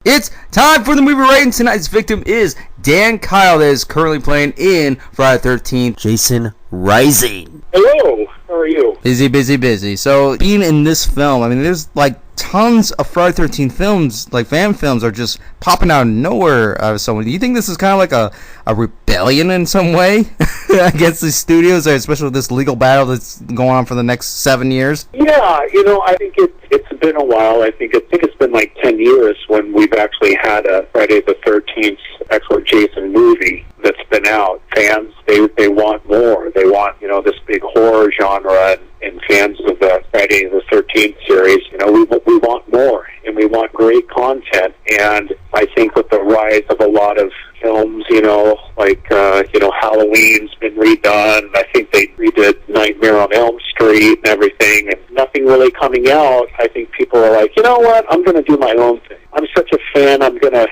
It's time for the movie rating. Tonight's victim is Dan Kyle, that is currently playing in Friday the 13th, Jason Rising. Hello, how are you? Busy. So, being in this film, I mean, there's like tons of Friday the 13th films, like fan films, are just popping out of nowhere out of someone. Do you think this is kind of like a rebellion in some way against the studios, especially with this legal battle that's going on for the next 7 years? Yeah, I think it's been a while. I think it's been like 10 years when we've actually had a Friday the 13th actual Jason movie that's been out. Fans, they want more. They want, this big horror genre, and fans of the Friday the 13th series, we want more, and we want great content. And I think with the rise of a lot of films, Halloween's been redone. I think they redid Nightmare on Elm Street and everything, and nothing really coming out. I think people are like, you know what, I'm going to do my own thing. I'm such a fan, I'm going to,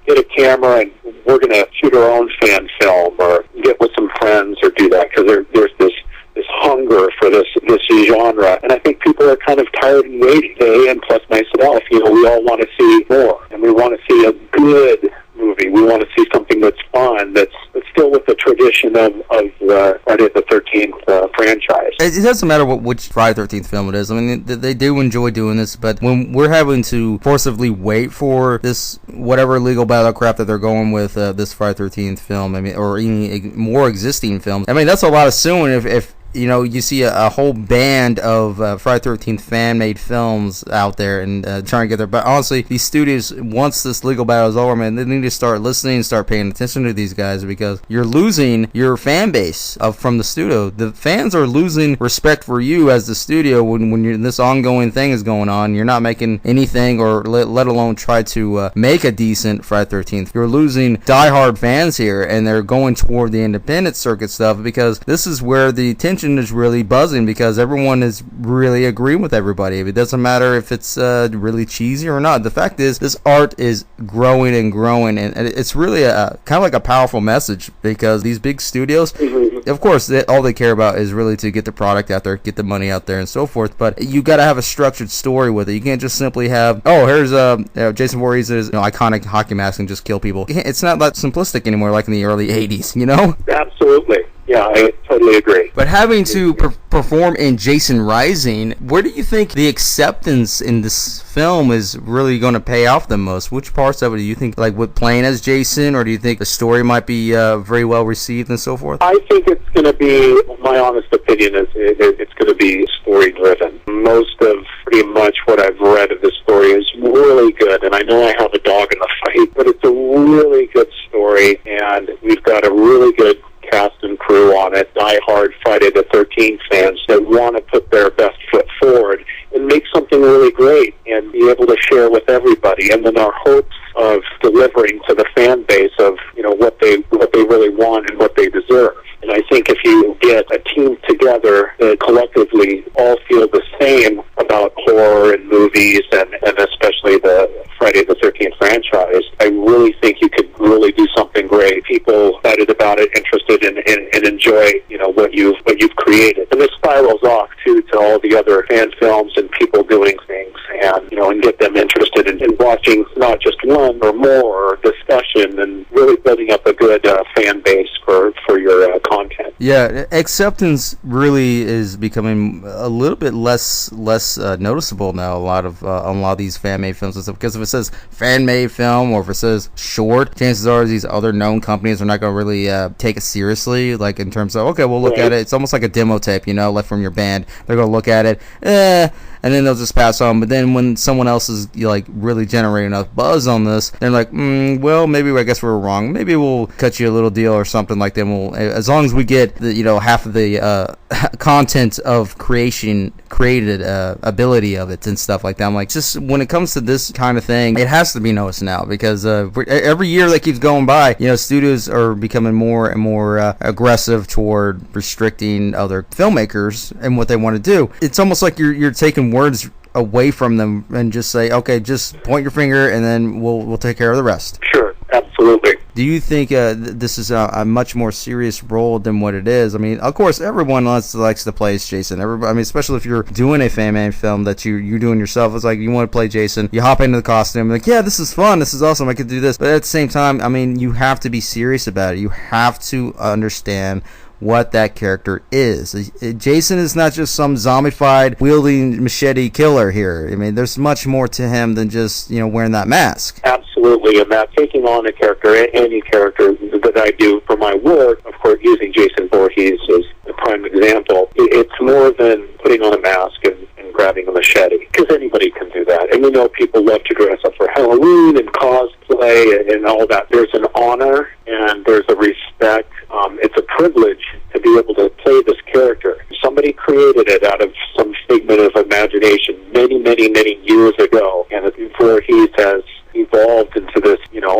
get a camera and we're going to shoot our own fan film or get with some friends or do that, because there's this hunger for this genre, and I think people are kind of tired and waiting. And plus myself, we all want to see more, and we want to see a good movie. We want to see something that's fun, that's still with the tradition of Friday the 13th franchise. It doesn't matter which Friday the 13th film it is. I mean, they do enjoy doing this, but when we're having to forcibly wait for this whatever legal battle crap that they're going with this Friday the 13th film, I mean, or any more existing films, I mean, that's a lot of suing if you see a whole band of Friday the 13th fan-made films out there and trying to get there. But honestly, these studios, once this legal battle is over, man, they need to start listening and start paying attention to these guys, because you're losing your fan base from the studio. The fans are losing respect for you as the studio when this ongoing thing is going on. You're not making anything, or let alone try to make a decent Friday the 13th. You're losing diehard fans here, and they're going toward the independent circuit stuff, because this is where the attention is really buzzing, because everyone is really agreeing with everybody. It doesn't matter if it's really cheesy or not. The fact is, this art is growing and growing, and it's really kind of like a powerful message, because these big studios, of course, all they care about is really to get the product out there, get the money out there, and so forth. But you got to have a structured story with it. You can't just simply have, here's Jason Voorhees is iconic hockey mask and just kill people. It's not that simplistic anymore, like in the early 80s, Absolutely. Yeah, I totally agree. But having to perform in Jason Rising, where do you think the acceptance in this film is really going to pay off the most? Which parts of it do you think, like with playing as Jason, or do you think the story might be very well received and so forth? I think it's going to be, my honest opinion is it's going to be story-driven. Most of pretty much what I've read of this story is really good, and I know I have a dog in the fight, but it's a really good story, and we've got a really good cast and crew on it, diehard Friday the 13th fans that want to put their best foot forward and make something really great and be able to share with everybody. And then our hopes of delivering to the fan base of what they really want and what they deserve. And I think if you get a team together that collectively all feel the same about horror and movies, and especially the Friday the 13th franchise, I really think you could really do something great. People excited about it, interested and enjoy what you've created. And this spirals off too to all the other fan films and people doing things, and get them interested in watching not just one or more discussion, and really building up a good fan base for your content. Yeah, acceptance really is becoming a little bit less noticeable now. A lot of these fan-made films and stuff, because if it says fan-made film or if it says short, chances are these other known companies are not going to really take it seriously. Like in terms of, okay, we'll look at it. It's almost like a demo tape, left from your band. They're going to look at it, and then they'll just pass on. But then when someone else is really generating enough buzz on this, they're like, well, maybe I guess we're wrong. Maybe we'll cut you a little deal or something like that. We'll, as long as we get half of the content of created ability of it and stuff like that. I'm like, just when it comes to this kind of thing, it has to be noticed now, because every year that keeps going by, studios are becoming more and more aggressive toward restricting other filmmakers and what they want to do. It's almost like you're taking words away from them and just say, okay, just point your finger and then we'll take care of the rest. Sure, absolutely. Do do you think this is a much more serious role than what it is? I mean, of course, everyone likes to play as Jason. Everybody, I mean, especially if you're doing a fan-made film that you're doing yourself. It's like you want to play Jason, you hop into the costume, like, yeah, this is fun, this is awesome, I could do this. But at the same time, I mean, you have to be serious about it. You have to understand what that character is. Jason is not just some zombified wielding machete killer here. I mean, there's much more to him than just, wearing that mask. Absolutely, and that taking on a character, any character that I do for my work, of course, using Jason Voorhees as the prime example, it's more than putting on a mask and grabbing a machete, because anybody can do that. And we know people love to dress up for Halloween and cosplay and all that. There's an honor and there's a respect. It's a privilege to be able to play this character. Somebody created it out of some figment of imagination many, many, many years ago, and Voorhees has evolved into this,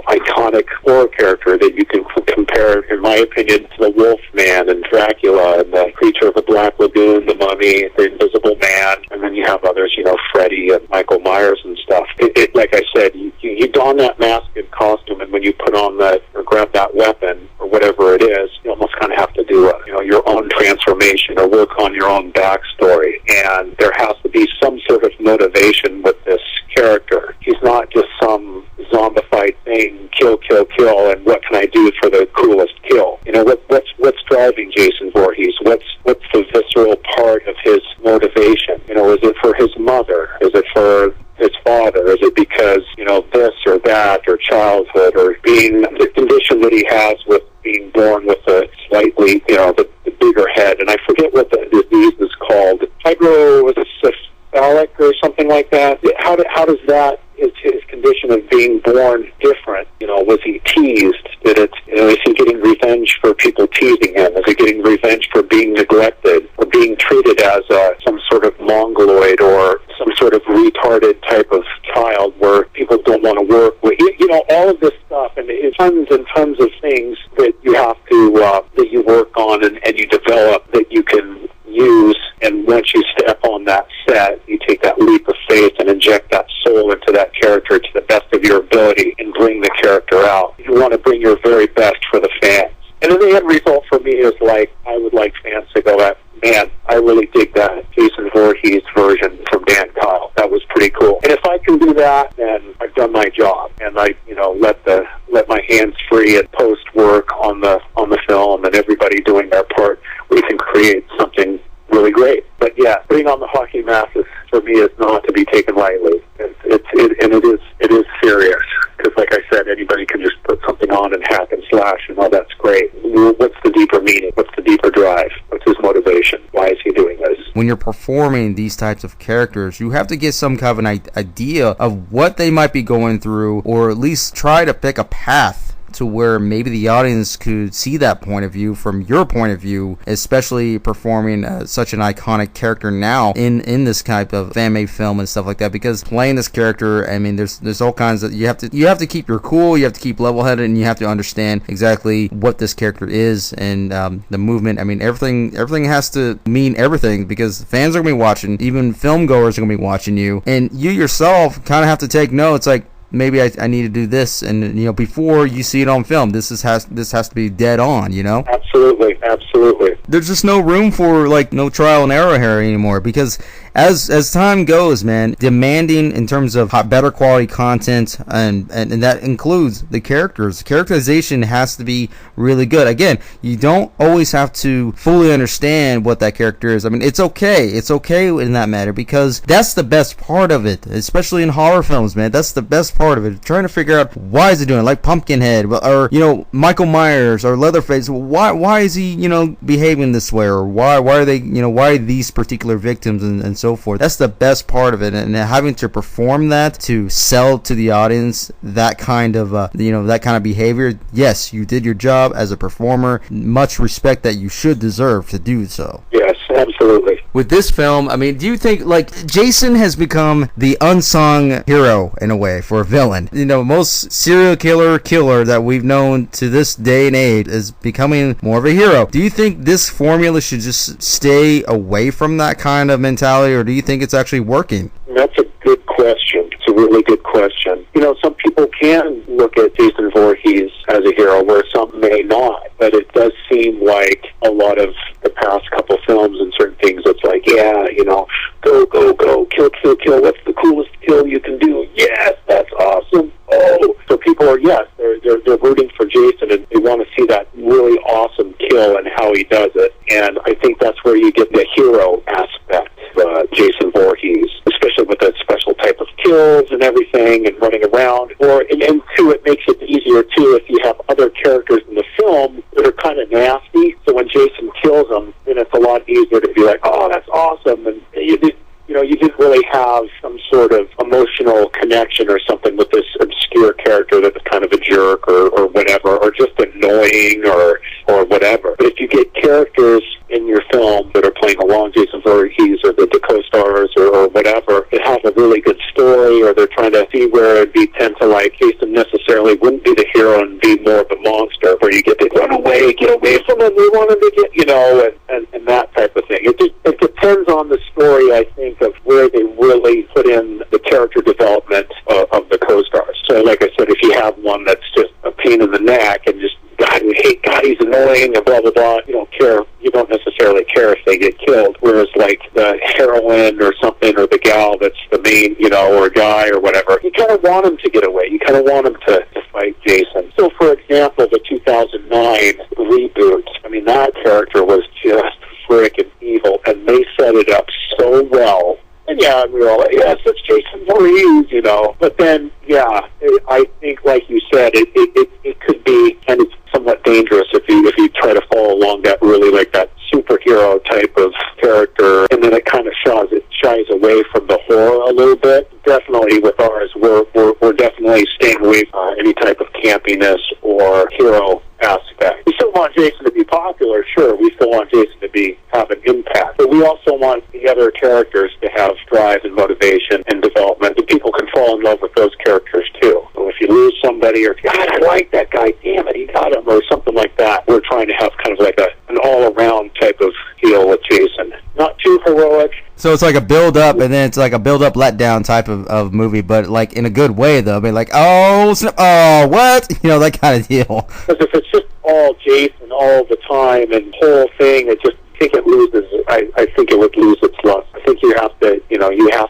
iconic horror character that you can compare, in my opinion, to the Wolfman and Dracula and the Creature of the Black Lagoon, the Mummy, the Invisible Man, and then you have others, Freddy and Michael Myers and stuff. Like I said, you don that mask and costume, and when you put on that or grab that weapon or whatever it is, you almost kind of have to do your own transformation or work on your own backstory, and there has to be some sort of motivation with this character. He's not just some zombified thing, kill, kill, kill, and what can I do for the coolest kill? What's driving Jason Voorhees? What's the visceral part of his motivation? Is it for his mother? Is it for his father? Is it because, this or that, or childhood, or being the condition that he has with being born with a slightly, the bigger head? And I forget what the disease is called. Hydrocephalic or something like that. How does that, his condition of being born different? Was he teased? Is he getting revenge for people teasing him? Is he getting revenge for being neglected or being treated as some sort of mongoloid or some sort of retarded type of child where people don't want to work with? All of this stuff, and it's tons and tons of things that you have to that you work on and you develop that you can use. And once you step on that set, you take that leap of faith and inject that soul into that character to the best of your ability and bring the character out. You want to bring your very best for the fans. And then the end result for me is I would like fans to go, man, I really dig that Jason Voorhees version from Dan Kyle. That was pretty cool. And if I can do that, then I've done my job. And I, let my hands free and post work on the film, and everybody doing their part, we can create something really great. But yeah, putting on the hockey mask for me is not to be taken lightly. It is serious, because like I said, anybody can just put something on and hack and slash, and that's great. What's the deeper meaning? What's the deeper drive? What's his motivation? Why is he doing this? When you're performing these types of characters, you have to get some kind of an idea of what they might be going through, or at least try to pick a path to where maybe the audience could see that point of view from your point of view, especially performing such an iconic character now in this type of fan-made film and stuff like that. Because playing this character, I mean, there's all kinds of, you have to keep your cool, you have to keep level-headed, and you have to understand exactly what this character is and the movement. I mean, everything has to mean everything, because fans are gonna be watching, even film goers are gonna be watching you, and you yourself kind of have to take notes, like, maybe I need to do this, and before you see it on film, this has to be dead on, Absolutely. There's just no room for no trial and error here anymore, because as time goes, man, demanding in terms of better quality content, and that includes the characters. The characterization has to be really good. Again, you don't always have to fully understand what that character is. I mean, it's okay in that matter, because that's the best part of it, especially in horror films, man. That's the best part of it, trying to figure out why is he doing it, like Pumpkinhead or Michael Myers or Leatherface. Why is he behaving this way, or why are they why are these particular victims and so forth. That's the best part of it, and having to perform that to sell to the audience that kind of that kind of behavior. Yes, you did your job as a performer. Much respect that you should deserve to do so. Yes, absolutely. With this film, I mean, do you think Jason has become the unsung hero in a way for a villain? Most serial killer that we've known to this day and age is becoming more of a hero. Do you think this formula should just stay away from that kind of mentality, or do you think it's actually working? That's a good question. It's a really good question. You know, some people can look at Jason Voorhees as a hero, where some may not. But it does seem like a lot of the past couple films and certain things, it's like, yeah, you know, go, go, go, kill, kill, kill. What's the coolest kill you can do? Yes, that's awesome. Oh, so people are, yes, they're rooting for Jason, and they want to see that really awesome kill and how he does it. And I think that's where you get the hero aspect of Jason Voorhees, especially with that special type of kills and everything and running around. And two, it makes it easier, too, if you have other characters in the film that are kind of nasty. So when Jason kills them, then it's a lot easier to be like, oh, that's awesome. And you didn't really have some sort of emotional connection or something with this obscure character that's kind of a jerk or whatever, or just annoying or whatever. But if you get characters in your film that are playing along, Jason Voorhees or the co-stars or whatever, that have a really good story, or they're trying to see where it'd be tend to like Jason necessarily wouldn't be the hero and be more of a monster, where you get to run away, get away from him, they want him to get, you know, and that type of thing. It depends on the story, I think, of where they really put in the character development of the co-stars. So like I said, if you have one that's just a pain in the neck and just, God, we hate God, he's annoying, and blah, blah, blah, you don't care. You don't necessarily care if they get killed. Whereas, like, the heroine or something, or the gal that's the main, you know, or guy or whatever, you kind of want him to get away. You kind of want him to fight Jason. So, for example, the 2009 reboot, I mean, that character was just freaking evil, and they set it up so well. And yeah, we were all like, yes, it's Jason Voorhees, you know. But then, yeah, I think, like you said, it could be kind of somewhat dangerous if you try to follow along that really, like, that superhero type of character, and then it kind of shies away from the horror a little bit. Definitely with ours, we're definitely staying away from any type of campiness or hero aspect. We still want Jason to be popular, sure. We still want Jason to have an impact. But we also want the other characters to have drive and motivation and development, and people can fall in love with those characters too. So if you lose somebody, or, God, I like that guy, damn it, he got him, or something like that, we're trying to have kind of like an all-around type of feel with Jason. Not too heroic. So it's like a build-up, and then it's like a build-up, letdown type of movie, but like in a good way, though. I mean, like, oh, what? You know, that kind of deal. Because if it's just all Jason all the time and whole thing, I think it would lose its lust. I think you have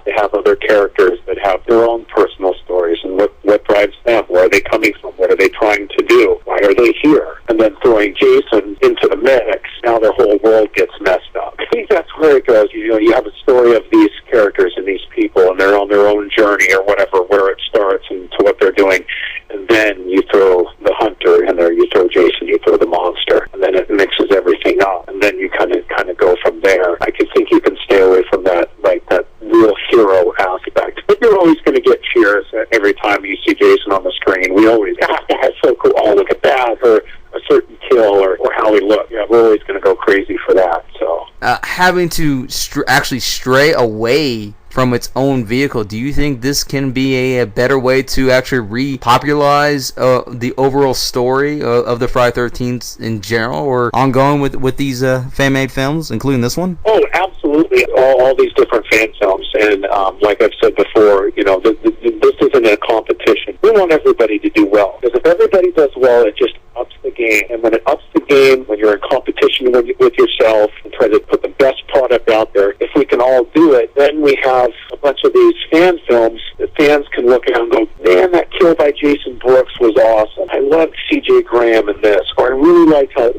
to have other characters that have their own personal stories, and what drives them. Where are they coming from? What are they trying to do? Why are they here? And then throwing Jason into the mix, now their whole world gets messed up. I think that's where it goes. You know, you have a story of these characters and these people, and they're on their own journey or whatever, where it starts and to what they're doing. And then you throw the hunter in there, you throw Jason, you throw the monster, and then it mixes everything up. And then you kind of go from there. I think you can stay away from that, like that real hero aspect. But you're always going to get cheers every time you see Jason on the screen. We always, God, that's so cool. Oh, look at that. Or a certain kill, or how he looks. Yeah, we're always going to go crazy for that. So having to actually stray away from its own vehicle, do you think this can be a better way to actually repopularize the overall story of the Friday 13th in general, or ongoing with these fan-made films, including this one? Oh, absolutely. All these different fan films, and like I've said before, you know, this isn't a competition. We want everybody to do well, because if everybody does well, it just ups the game. And when it ups the game, when you're in competition with yourself and try to put the best product out there, if we can all do it, then we have a bunch of these fan films that fans can look at and go, man, that kill by Jason Brooks was awesome. I loved C.J. Graham in this. Or I really liked how,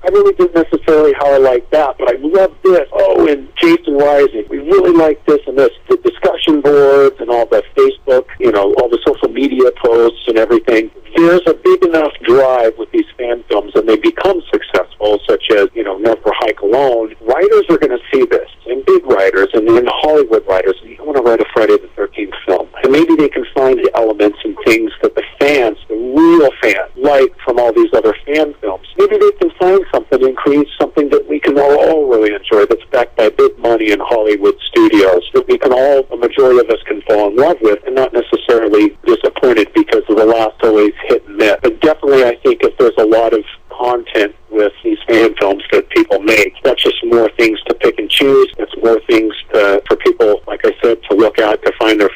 I really didn't necessarily how I liked that, but I loved this. Oh, and Jason Rising, we really liked this and this. The discussion boards and all the Facebook, you know, all the social media posts and everything. There's a big enough drive with these fan films, and they become successful, such as, you know, Never Hike Alone. Writers are going to see this, and big writers, and then Hollywood writers. You want to write a Friday the 13th film. And maybe they can find the elements and things that the fans, the real fans, like from all these other fan films. Maybe they can find something and create something that we can all really enjoy, that's backed by big money in Hollywood studios, that we can all, a majority of us, can fall in love with, and not necessarily disappointed because of the last always hit and miss. But definitely, I think if there's a lot of content with these fan films that people make, that's just more things to pick and choose. It's more things for people, like I said, to look at, to find their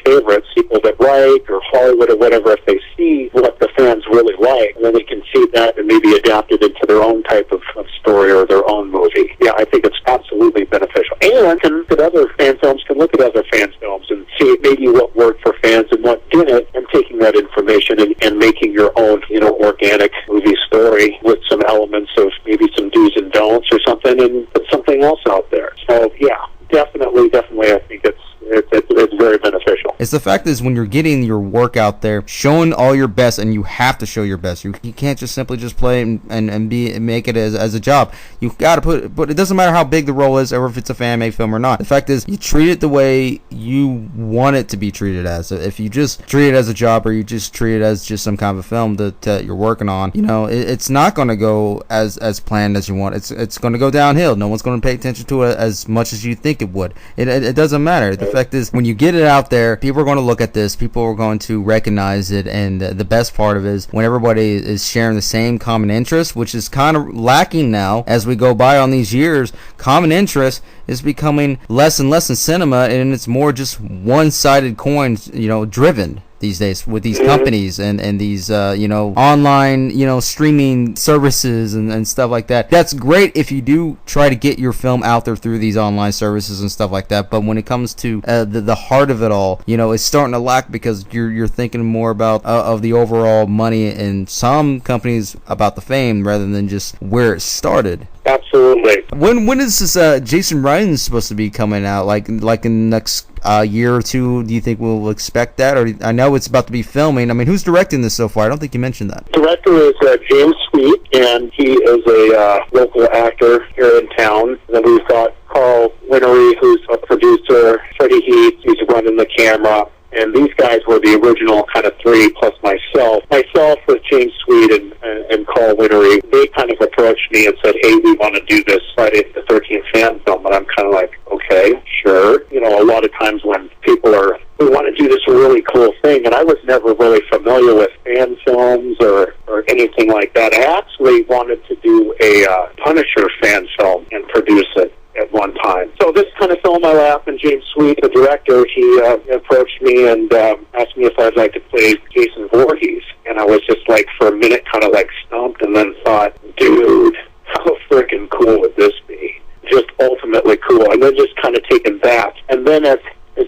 like, or Hollywood or whatever, if they see what the fans really like, and then they can see that and maybe adapt it into their own type of story or their own movie. Yeah, I think it's absolutely beneficial. And that other fan films can look at other fan films and see maybe what worked for fans and what didn't, and taking that information and making your own, organic movie story with some elements of maybe some do's and don'ts or something, and put something else out there. So, yeah, definitely, I think it's very beneficial. It's the fact is, when you're getting your work out there, showing all your best, and you have to show your best. You can't just simply just play and make it as a job. You got to but it doesn't matter how big the role is, or if it's a fan-made film or not. The fact is, you treat it the way you want it to be treated as. If you just treat it as a job, or you just treat it as just some kind of a film that you're working on, it's not going to go as planned as you want. It's going to go downhill. No one's going to pay attention to it as much as you think it would. It doesn't matter. The fact is, when you get it out there, people are going to look at this, people are going to recognize it, and the best part of it is when everybody is sharing the same common interest, which is kind of lacking now as we go by on these years. Common interest is becoming less and less in cinema, and it's more just one-sided coins, driven these days with these companies and these online streaming services and stuff like that. That's great if you do try to get your film out there through these online services and stuff like that, but when it comes to the heart of it all, it's starting to lack, because you're thinking more about of the overall money, and some companies about the fame rather than just where it started. Absolutely. When is this Jason Ryan supposed to be coming out? Like in the next year or two? Do you think we'll expect that? Or I know it's about to be filming. I mean, who's directing this so far? I don't think you mentioned that. Director is James Sweet, and he is a local actor here in town. And then we've got Carl Winery, who's a producer. Freddie Heath, who's running the camera. And these guys were the original kind of three, plus myself. Myself with James Sweet and Carl Winery, they kind of approached me and said, hey, we want to do this Friday the 13th fan film. And I'm kind of like, okay, sure. A lot of times when people we want to do this really cool thing, and I was never really familiar with fan films or anything like that. I actually wanted to do a Punisher fan film and produce it at one time. So this kind of fell in my lap, and James Sweet, the director, he approached me and asked me if I'd like to play Jason Voorhees. And I was just like, for a minute, kind of like stumped, and then thought, dude, how freaking cool would this be? Just ultimately cool. And then just kind of taken back. And then as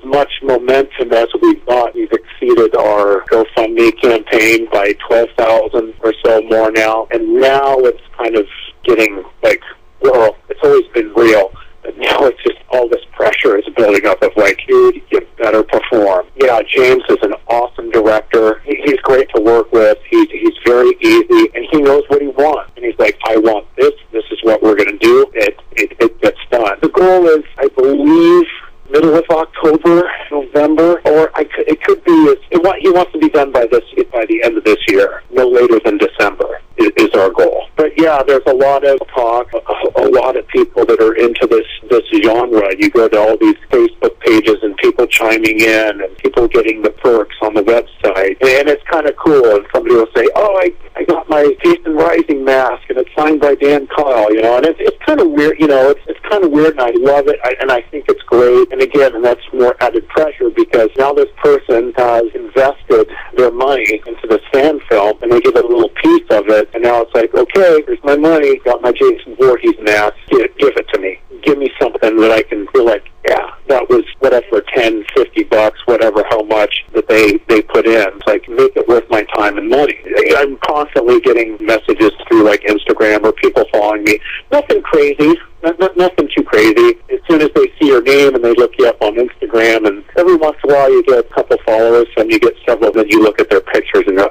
much momentum as we got, we've exceeded our GoFundMe campaign by 12,000 or so more now. And now it's kind of getting like, well, it's always been real, but now it's just all this pressure is building up of like, dude, you better perform. Yeah, James is an awesome director. He's great to work with. He's very easy, and he knows what he wants. And he's like, I want this. This is what we're going to do. It gets done. The goal is, I believe, middle of October, November, or it could be. He wants to be done by the end of this year, no later than December is our goal. But yeah, there's a lot of talk, a lot of people that are into this genre. You go to all these Facebook pages and people chiming in and people getting the perks on the website, and it's kind of cool. And somebody will say, "Oh, I got my Jason Rising mask, and it's signed by Dan Kyle," and it's kind of weird. It's kind of weird, and I love it, and I think it's great. And again, and that's more added pressure, because now this person has invested their money into this fan film, and they get a little piece of it, and now it's like, okay, here's my money, got my Jason Voorhees mask, give it to me. Give me something that I can feel like, yeah, that was whatever, $10, $50, whatever, how much that they put in. It's like, make it worth my time and money. I'm constantly getting messages through like Instagram or people following me. Nothing crazy. Nothing too crazy. As soon as they see your name and they look you up on Instagram, and every once in a while you get a couple followers, and you get several, then you look at their pictures and go,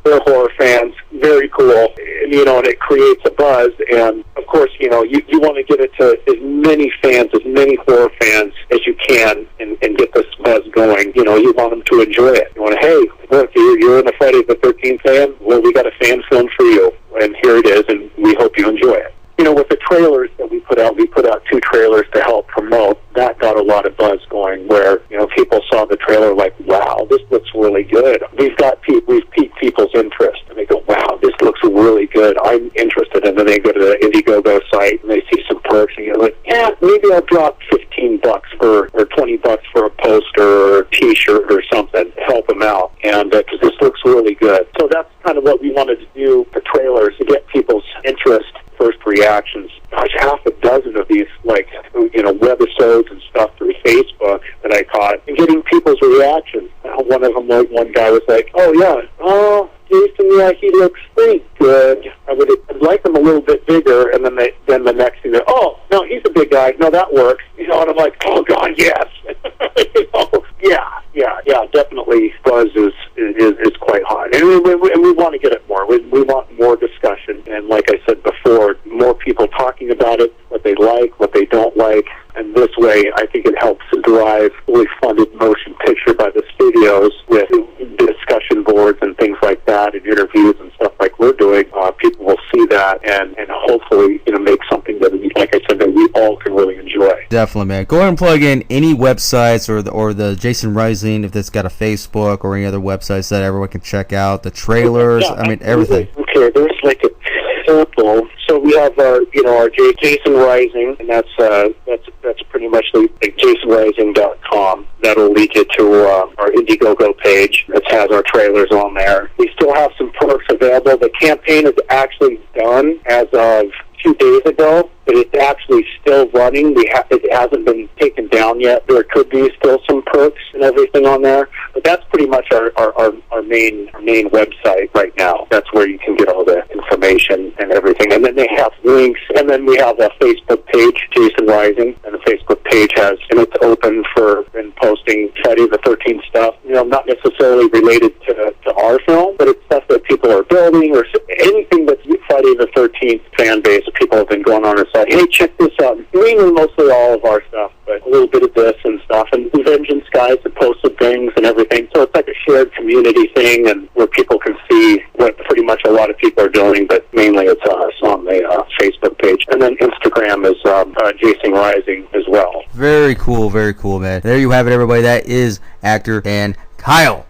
they're horror fans, very cool, and it creates a buzz. And of course, you want to get it to as many fans, as many horror fans as you can, and get this buzz going. You want them to enjoy it. You want to, hey, look, you're in a Friday the 13th fan. Well, we got a fan film for you, and here it is, and we hope you enjoy it. With the trailers that we put out 2 trailers to help promote. That got a lot of buzz going, where people saw the trailer like, wow, this looks really good. We've piqued people's interest, and they go, wow, this looks really good. I'm interested. And then they go to the Indiegogo site and they see some perks, and you're like, yeah, maybe I'll drop $15 $15 or $20 for a poster or a T-shirt or something to help them out, and because this looks really good. So that's kind of what we wanted to do for trailers, to get people's interest, first reactions. Gosh, half a dozen of these, like, webisodes and stuff through Facebook that I caught, and getting people's reactions. One of them, one guy was like, "Oh yeah, Jason, yeah, he looks pretty good. I'd like him a little bit bigger." And then the next thing, "Oh no, he's a big guy. No, that works." And I'm like, "Oh God, yes." Yeah, definitely. Buzz is quite hot, and we want to get it more. We want more discussion, and like I said before, more people talking about it, what they like, what they don't like, and this way, I think it helps to drive fully funded motion picture by the studios with discussion boards and things like that, and interviews and stuff like we're doing. People will see that and hopefully make something that, like I said, that we all can really enjoy. Definitely, man. Go ahead and plug in any websites or the Jason Rising, if it's got a Facebook or any other websites that everyone can check out. The trailers, Yeah, everything. Okay, there's like a sample. So we have our Jason Rising, and that's pretty much like jasonrising.com. That'll lead you to our Indiegogo page that has our trailers on there. We still have some perks available. The campaign is actually done as of 2 days ago, but it's actually still running. It hasn't been taken down yet. There could be still some perks and everything on there, but that's pretty much our main website right now. That's where you can get all the information and everything. And then they have links, and then we have a Facebook page, Jason Rising, and the Facebook page it's open for posting Friday the 13th stuff. Not necessarily related to our film, but it's stuff that people are building or anything that's Friday the 13th fan base. People have been going on and saying, "Hey, check this out." Mainly, mostly all of our stuff, but a little bit of this and stuff. And the Vengeance guys have posted things and everything. So it's like a shared community thing, and where people can see what pretty much a lot of people are doing, but mainly it's us on the Facebook page. And then Instagram is Jason Rising as well. Very cool, man. There you have it, everybody. That is actor Dan Kyle.